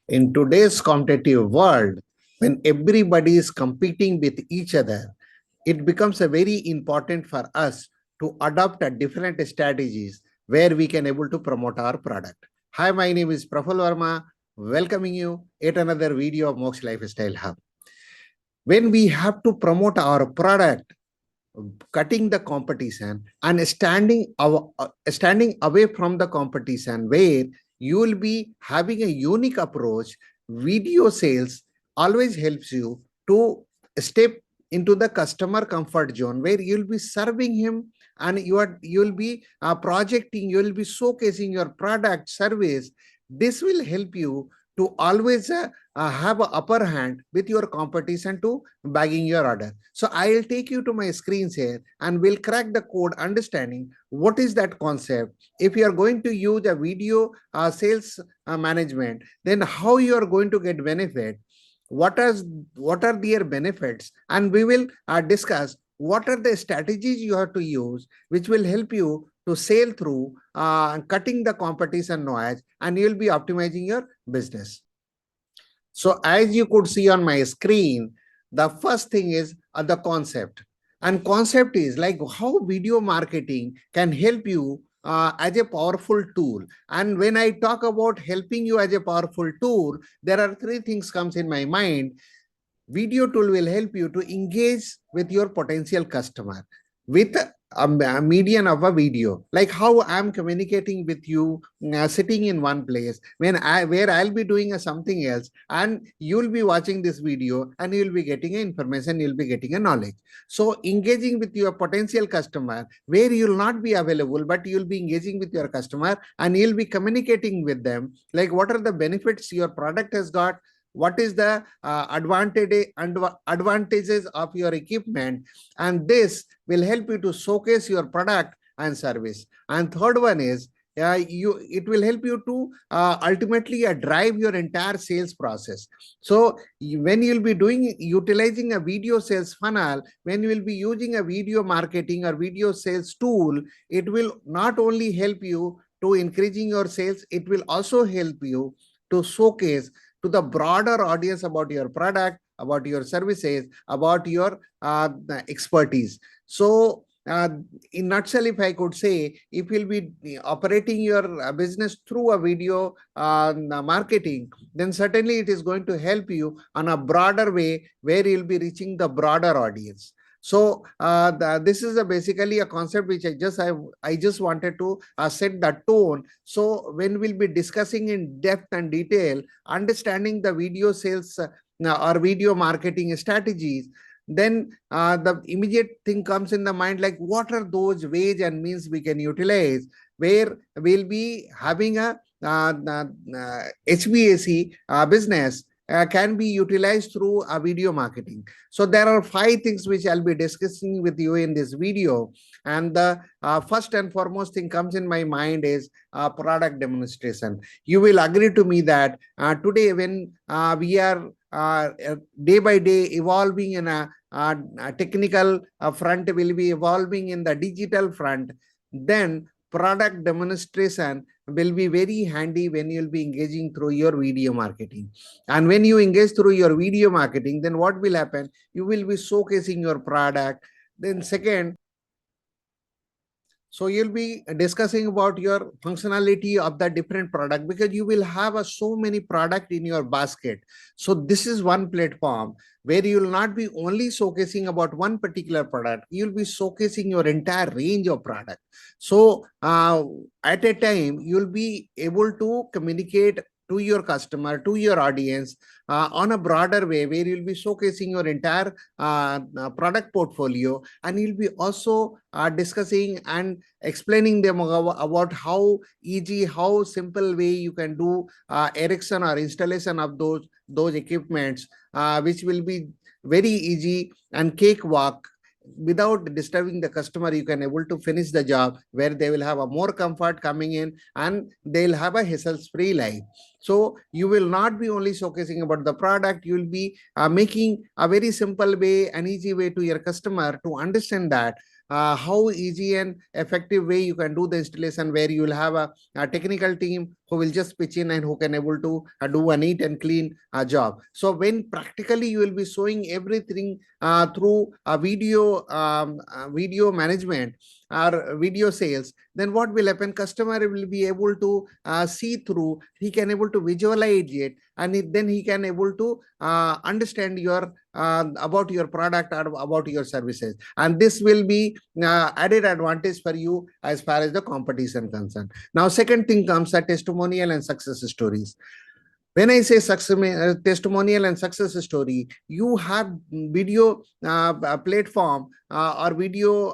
In today's competitive world, when everybody is competing with each other, it becomes a very important for us to adopt a different strategies where we can able to promote our product. Hi, my name is Praful Varma, welcoming you at another video of Moksh Lifestyle Hub. When we have to promote our product, cutting the competition and standing away from the competition, where you will be having a unique approach, video sales always helps you to step into the customer comfort zone where you'll be serving him, and you'll be projecting, you'll be showcasing your product service. This will help you to always have an upper hand with your competition to bagging your order. So I'll take you to my screens here and we'll crack the code understanding what is that concept. If you are going to use a video sales management, then how you are going to get benefit, what are their benefits, and we will discuss what are the strategies you have to use which will help you to sail through cutting the competition noise, and you'll be optimizing your business. So as you could see on my screen, the first thing is the concept. And concept is like how video marketing can help you as a powerful tool. And when I talk about helping you as a powerful tool, there are three things comes in my mind. Video tool will help you to engage with your potential customer with a median of a video, like how I'm communicating with you sitting in one place where I'll be doing something else, and you'll be watching this video and you'll be getting information, you'll be getting a knowledge. So engaging with your potential customer where you'll not be available, but you'll be engaging with your customer and you'll be communicating with them, like what are the benefits your product has got, what is the advantages of your equipment, and this will help you to showcase your product and service. And third one is it will help you to ultimately drive your entire sales process. So when you'll be utilizing a video sales funnel, when you will be using a video marketing or video sales tool, it will not only help you to increasing your sales, it will also help you to showcase to the broader audience about your product, about your services, about your expertise. So in nutshell, if I could say, if you'll be operating your business through a video marketing, then certainly it is going to help you on a broader way where you'll be reaching the broader audience. So this is basically a concept which I just wanted to set the tone. So when we'll be discussing in depth and detail, understanding the video sales or video marketing strategies, then the immediate thing comes in the mind, like what are those ways and means we can utilize where we'll be having a HVAC business can be utilized through a video marketing. So there are 5 things which I'll be discussing with you in this video. And the first and foremost thing comes in my mind is product demonstration. You will agree to me that today when we are day by day evolving in a technical front, will be evolving in the digital front, then product demonstration will be very handy when you'll be engaging through your video marketing. And when you engage through your video marketing, then what will happen? You will be showcasing your product. Then second, so you'll be discussing about your functionality of the different product, because you will have so many product in your basket. So this is one platform where you will not be only showcasing about one particular product, you'll be showcasing your entire range of product. So at a time, you'll be able to communicate to your customer, to your audience on a broader way, where you'll be showcasing your entire product portfolio, and you'll be also discussing and explaining them about how easy, how simple way you can do erection or installation of those equipments, which will be very easy and cakewalk. Without disturbing the customer, you can able to finish the job where they will have a more comfort coming in and they'll have a hassle-free life. So you will not be only showcasing about the product, you will be making a very simple way, an easy way to your customer to understand that how easy and effective way you can do the installation, where you will have a technical team who will just pitch in and who can able to do a neat and clean job. So when practically you will be showing everything through a video management or video sales, then what will happen? Customer will be able to see through. He can able to visualize it, and then he can able to understand your about your product or about your services, and this will be added advantage for you as far as the competition concerned. Now, second thing comes a testimonial and success stories. When I say success, testimonial and success story, you have video platform or video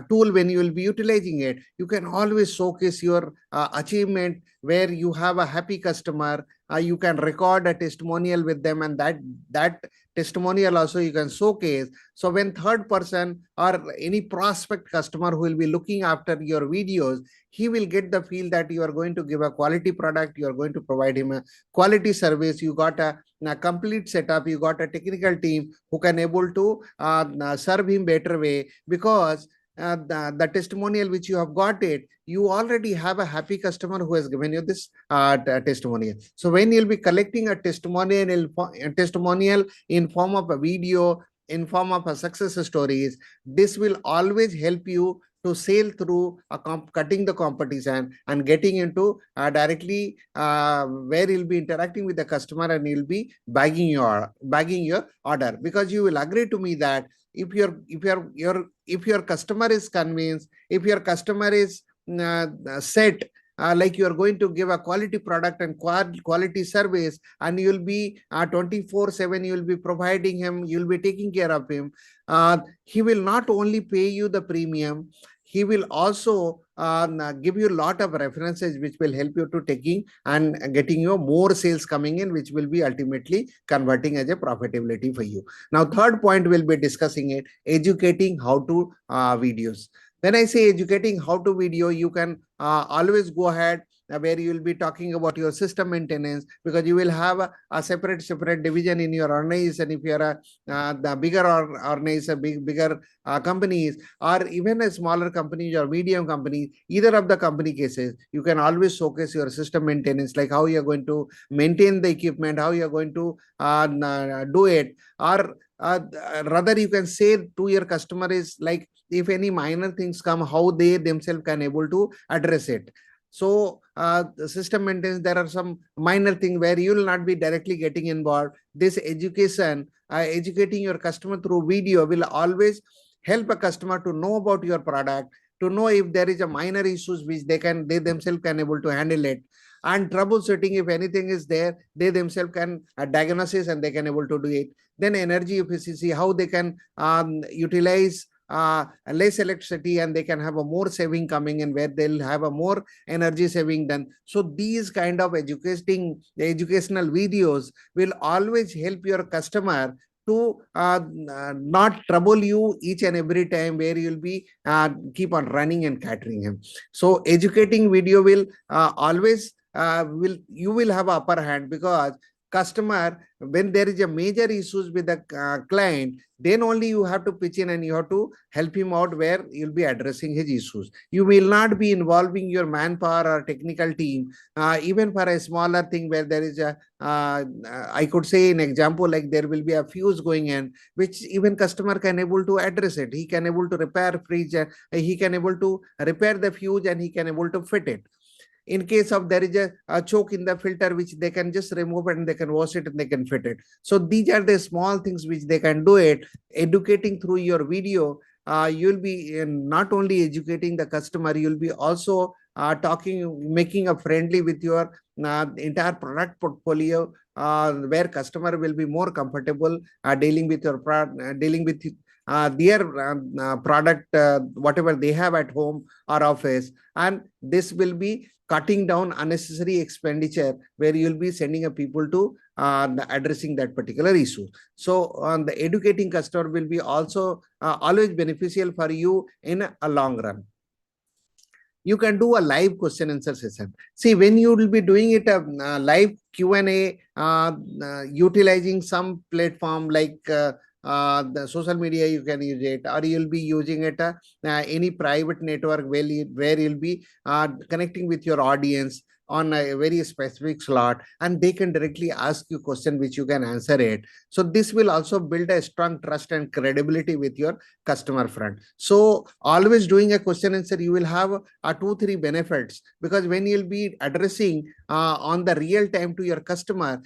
tool. When you will be utilizing it, you can always showcase your achievement, where you have a happy customer. You can record a testimonial with them, and that testimonial also you can showcase. So when third person or any prospect customer who will be looking after your videos, he will get the feel that you are going to give a quality product, you are going to provide him a quality service. You got a complete setup, you got a technical team who can able to serve him better way, because the testimonial which you have got it, you already have a happy customer who has given you this testimonial. So when you'll be collecting a testimonial in form of a video, in form of a success stories, this will always help you to sail through cutting the competition and getting into directly where you'll be interacting with the customer, and you'll be bagging your order, because you will agree to me that if your customer is convinced, if your customer is set, like you are going to give a quality product and quality service, and you'll be 24/7, you'll be providing him, you'll be taking care of him, he will not only pay you the premium, he will also give you a lot of references which will help you to taking and getting you more sales coming in, which will be ultimately converting as a profitability for you. Now, third point we'll be discussing it, educating how to videos. When I say educating how to video, you can always go ahead where you will be talking about your system maintenance, because you will have a separate division in your organization. If you are the bigger organization, bigger companies, or even a smaller companies or medium companies, either of the company cases, you can always showcase your system maintenance, like how you are going to maintain the equipment, how you are going to do it, or rather you can say to your customer is like, if any minor things come, how they themselves can able to address it. So the system maintenance, there are some minor things where you will not be directly getting involved. This education, educating your customer through video, will always help a customer to know about your product, to know if there is a minor issues which they themselves can able to handle it, and troubleshooting if anything is there, they themselves can diagnosis and they can able to do it. Then energy efficiency, how they can utilize less electricity, and they can have a more saving coming in, where they'll have a more energy saving done. So these kind of educational videos will always help your customer to not trouble you each and every time, where you'll be keep on running and catering him. So educating video will always you will have upper hand, because customer, when there is a major issues with the client, then only you have to pitch in and you have to help him out, where you'll be addressing his issues. You will not be involving your manpower or technical team, even for a smaller thing where there is a I could say an example, like there will be a fuse going in, which even customer can able to address it. He can able to repair fridge, he can able to repair the fuse, and he can able to fit it. In case of there is a choke in the filter, which they can just remove and they can wash it and they can fit it. So these are the small things which they can do it. Educating through your video, you'll be not only educating the customer, you'll be also making a friendly with your entire product portfolio, where customer will be more comfortable dealing with your dealing with their product, whatever they have at home or office. And this will be cutting down unnecessary expenditure, where you'll be sending a people to addressing that particular issue. So the educating customer will be also always beneficial for you in a long run. You can do a live question answer session. See, when you will be doing it a live Q&A, utilizing some platform like the social media you can use it, or you'll be using it any private network where you'll be connecting with your audience on a very specific slot, and they can directly ask you question which you can answer it. So this will also build a strong trust and credibility with your customer front. So always doing a question answer, you will have 2 3 benefits, because when you'll be addressing on the real time to your customer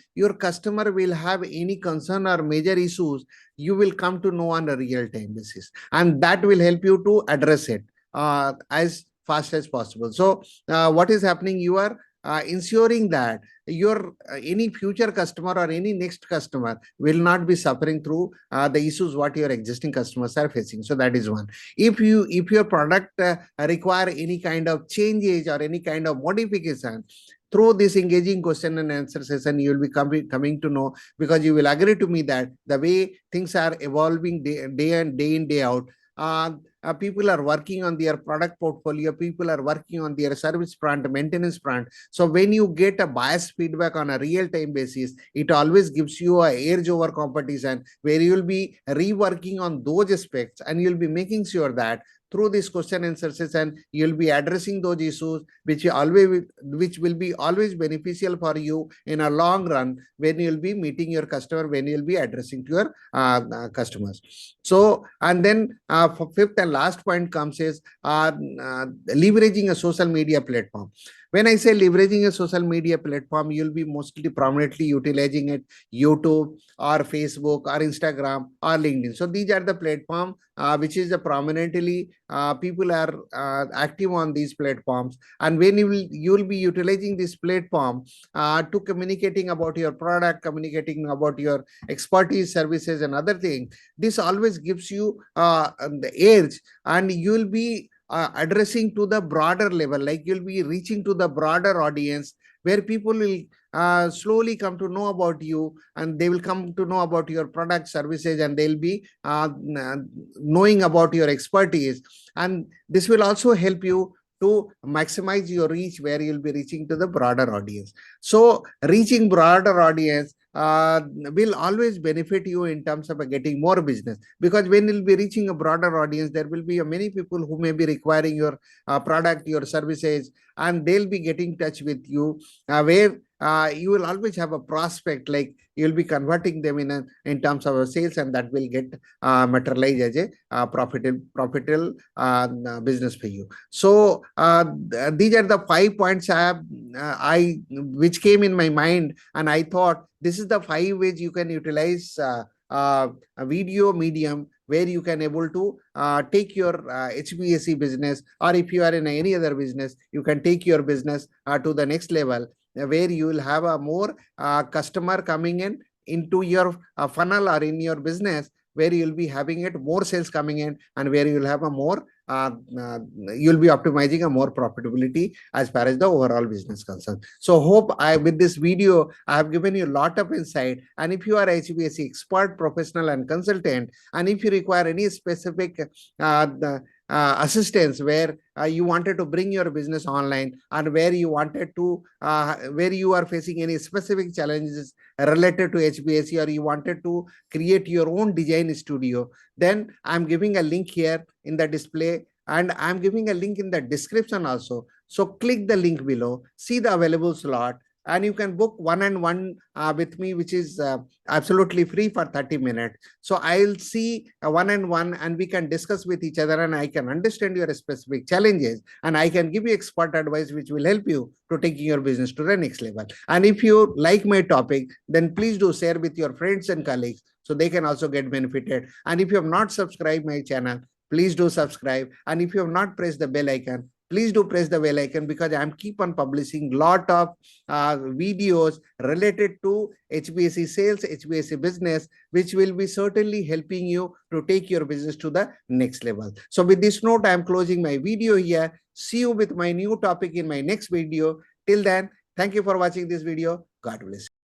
will have any concern or major issues, you will come to know on a real time basis, and that will help you to address it as fast as possible. So what is happening, you are ensuring that your any future customer or any next customer will not be suffering through the issues what your existing customers are facing. So that is one. If your product require any kind of changes or any kind of modification, through this engaging question and answer session, you will be coming to know, because you will agree to me that the way things are evolving day in day out, people are working on their product portfolio, people are working on their service front, maintenance front. So when you get a biased feedback on a real time basis, it always gives you a edge over competition, where you will be reworking on those aspects, and you'll be making sure that through this question and answer session, you'll be addressing those issues which will be always beneficial for you in a long run, when you'll be meeting your customer, when you'll be addressing to your customers. So, and then for fifth and last point comes is leveraging a social media platform. When I say leveraging a social media platform, you'll be mostly prominently utilizing it, YouTube or Facebook or Instagram or LinkedIn. So these are the platform which is prominently people are active on these platforms. And when you'll be utilizing this platform to communicating about your product, communicating about your expertise, services, and other things, this always gives you the edge, and you'll be addressing to the broader level, like you'll be reaching to the broader audience, where people will slowly come to know about you, and they will come to know about your product, services, and they'll be knowing about your expertise. And this will also help you to maximize your reach, where you'll be reaching to the broader audience. So reaching broader audience will always benefit you in terms of getting more business, because when you'll be reaching a broader audience, there will be many people who may be requiring your product, your services, and they'll be getting touch with you, where you will always have a prospect, like you'll be converting them in terms of sales, and that will get materialized as a profitable business for you. So these are the 5 points I which came in my mind, and I thought this is the 5 ways you can utilize a video medium, where you can able to take your HVAC business, or if you are in any other business, you can take your business to the next level, where you will have a more customer coming into your funnel or in your business, where you'll be having it more sales coming in, and where you'll have a more you'll be optimizing a more profitability as far as the overall business concerned. So hope with this video I have given you a lot of insight. And if you are HVAC expert, professional, and consultant, and if you require any specific assistance, where you wanted to bring your business online, and where you wanted to where you are facing any specific challenges related to HVAC, or you wanted to create your own design studio, then I'm giving a link here in the display, and I'm giving a link in the description also. So click the link below, see the available slot, and you can book one-on-one with me, which is absolutely free for 30 minutes. So I'll see a one-on-one, and we can discuss with each other, and I can understand your specific challenges, and I can give you expert advice which will help you to taking your business to the next level. And if you like my topic, then please do share with your friends and colleagues, so they can also get benefited. And if you have not subscribed my channel, please do subscribe. And if you have not pressed the bell icon, please do press the bell icon, because I'm keep on publishing lot of videos related to HVAC sales, HVAC business, which will be certainly helping you to take your business to the next level. So with this note, I'm closing my video here. See you with my new topic in my next video. Till then, thank you for watching this video. God bless.